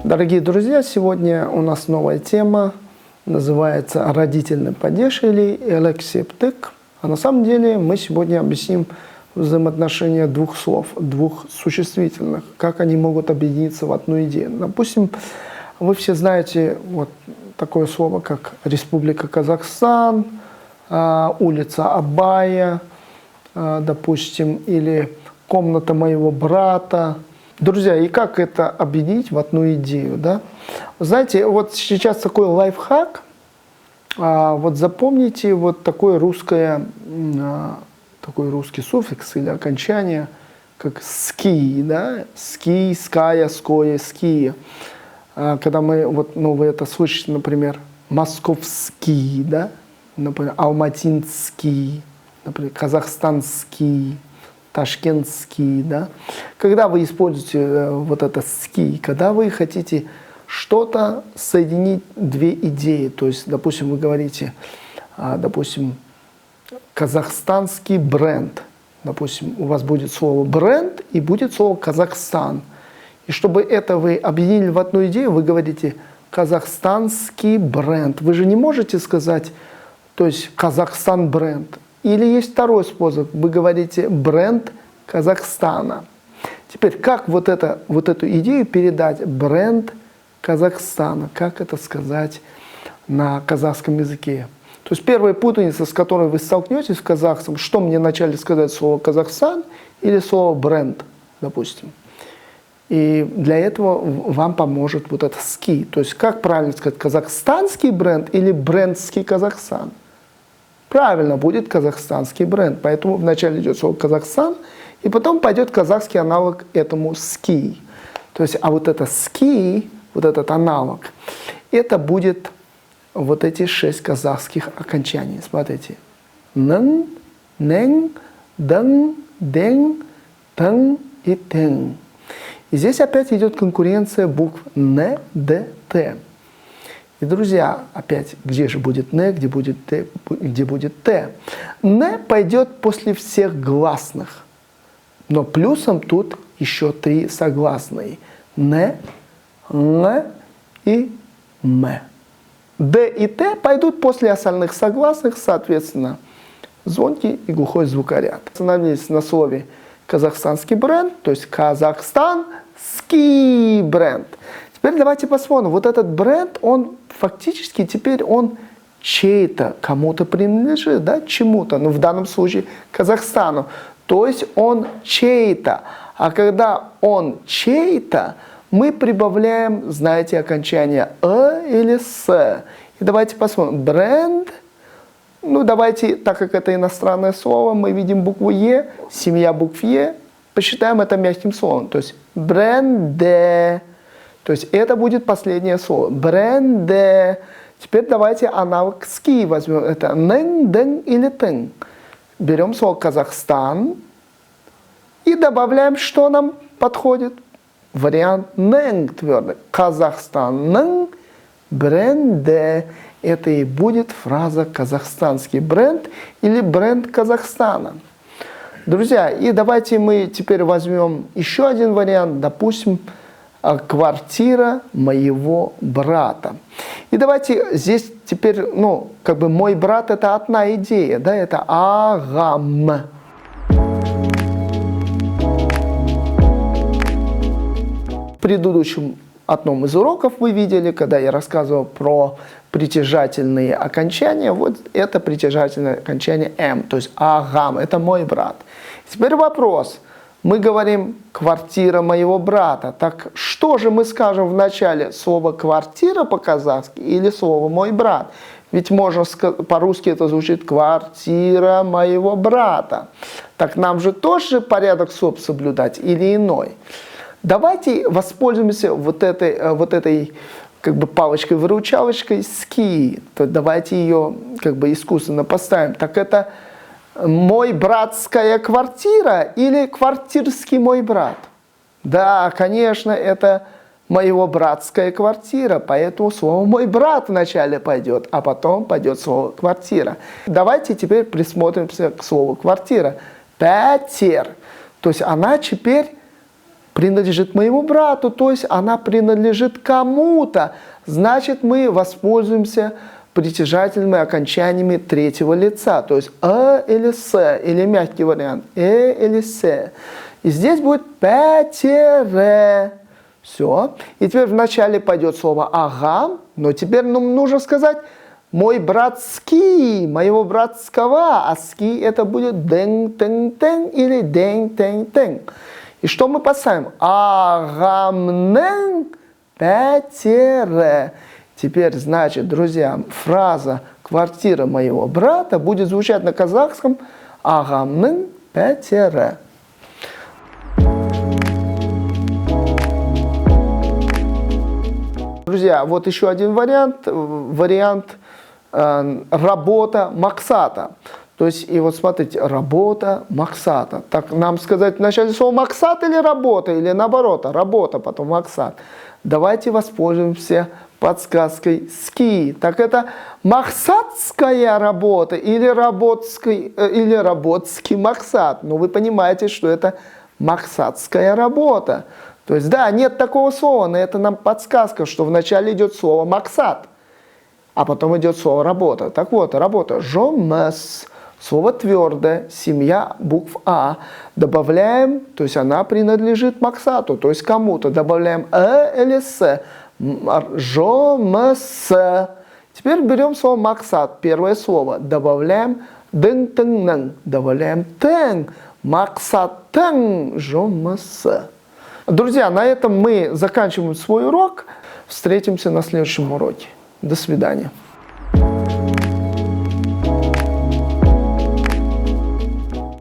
Дорогие друзья, сегодня у нас новая тема, называется «Родительный падеж» или «элексептик». А на самом деле мы сегодня объясним взаимоотношения двух слов, двух существительных, как они могут объединиться в одну идею. Допустим, вы все знаете вот такое слово, как Республика Казахстан, улица Абая, допустим, или комната моего брата. Друзья, и как это объединить в одну идею, да? Знаете, вот сейчас такой лайфхак, вот запомните вот такой русский суффикс или окончание, как ски, да? Ски, ская, ское, ски. Когда мы, вот, вы это слышите, например, московский, да? Например, алматинский, например, казахстанский, ташкентский, да? Когда вы используете вот это ски, когда вы хотите что-то соединить, две идеи, то есть, допустим, вы говорите, допустим, казахстанский бренд, допустим, у вас будет слово бренд и будет слово Казахстан. И чтобы это вы объединили в одну идею, вы говорите казахстанский бренд. Вы же не можете сказать, то есть Казахстан бренд. Или есть второй способ, вы говорите бренд Казахстана. Теперь, как вот эту идею передать, бренд Казахстана, как это сказать на казахском языке? То есть первая путаница, с которой вы столкнетесь в казахском, что мне вначале сказать, слово Казахстан или слово бренд, допустим. И для этого вам поможет вот это ски. То есть как правильно сказать, казахстанский бренд или брендский Казахстан? Правильно будет казахстанский бренд. Поэтому вначале идет слово Казахстан, и потом пойдет казахский аналог этому ски. То есть, а вот это ски, вот этот аналог, это будет вот эти 6 казахских окончаний. Смотрите. Нэн, нэн, дэн, дэн, тэн и тэн. И здесь опять идет конкуренция букв Н, Д, Т. И, друзья, опять, где же будет Н, где будет Т, где будет Т? Н пойдет после всех гласных. Но плюсом тут еще 3 согласные. Н, Н и М. Д и Т пойдут после остальных согласных, соответственно, звонкий и глухой звукоряд. Остановились на слове казахстанский бренд, то есть казахстанский бренд. Теперь давайте посмотрим, вот этот бренд, он фактически теперь он чей-то, кому-то принадлежит, да, чему-то, в данном случае Казахстану. То есть он чей-то. А когда он чей-то, мы прибавляем, знаете, окончание или «с». И давайте посмотрим. Бренд, давайте, так как это иностранное слово, мы видим букву «е», семья букв «е», посчитаем это мягким словом. То есть бренде. То есть это будет последнее слово. Бренде. Теперь давайте аналог ски возьмем. Это нэн, дэн или тэн. Берем слово Казахстан и добавляем, что нам подходит. Вариант нэн твердый. Казахстан нэн бренде. Это и будет фраза казахстанский бренд или бренд Казахстана. Друзья, и давайте мы теперь возьмем еще один вариант. Допустим, квартира моего брата. И давайте здесь теперь, мой брат это одна идея, да, это агам. В предыдущем одном из уроков вы видели, когда я рассказывал про притяжательные окончания, вот это притяжательное окончание М, то есть агам, это мой брат. Теперь вопрос. Мы говорим «квартира моего брата». Так что же мы скажем в начале? Слово «квартира» по-казахски или слово «мой брат»? Ведь можно по-русски это звучит «квартира моего брата». Так нам же тоже порядок слов соблюдать или иной? Давайте воспользуемся вот этой палочкой-выручалочкой «ски». То давайте ее искусственно поставим. Так это мой братская квартира или квартирский мой брат? Да, конечно, это моего братская квартира, поэтому слово «мой брат» вначале пойдет, а потом пойдет слово «квартира». Давайте теперь присмотримся к слову «квартира». Пятер. То есть она теперь принадлежит моему брату, то есть она принадлежит кому-то. Значит, мы воспользуемся притяжательными окончаниями третьего лица, то есть или с, или мягкий вариант, или с. И здесь будет пятере. Все. И теперь вначале пойдет слово ага, но теперь нам нужно сказать мой братский, моего братского, а ски это будет день-тень-тень или день-тень-тень. И что мы поставим? Агамнен пятере. Теперь, значит, друзья, фраза «квартира моего брата» будет звучать на казахском «агамнен пятере». Друзья, вот еще один вариант работа максата. То есть, и вот смотрите, работа максата. Так нам сказать вначале слово максат или работа, или наоборот, работа, потом максат. Давайте воспользуемся подсказкой ски. Так это максатская работа или работский максат. Но вы понимаете, что это максатская работа. То есть, да, нет такого слова, но это нам подсказка, что вначале идет слово максат, а потом идет слово работа. Так вот, работа. Жомес. Слово твердое, семья, букв А. Добавляем, то есть она принадлежит максату, то есть кому-то. Добавляем или с. Жомес. Теперь берем слово максат, первое слово. Добавляем дын-тын-нын. Добавляем тен. Максатен. Жомес. Друзья, на этом мы заканчиваем свой урок. Встретимся на следующем уроке. До свидания.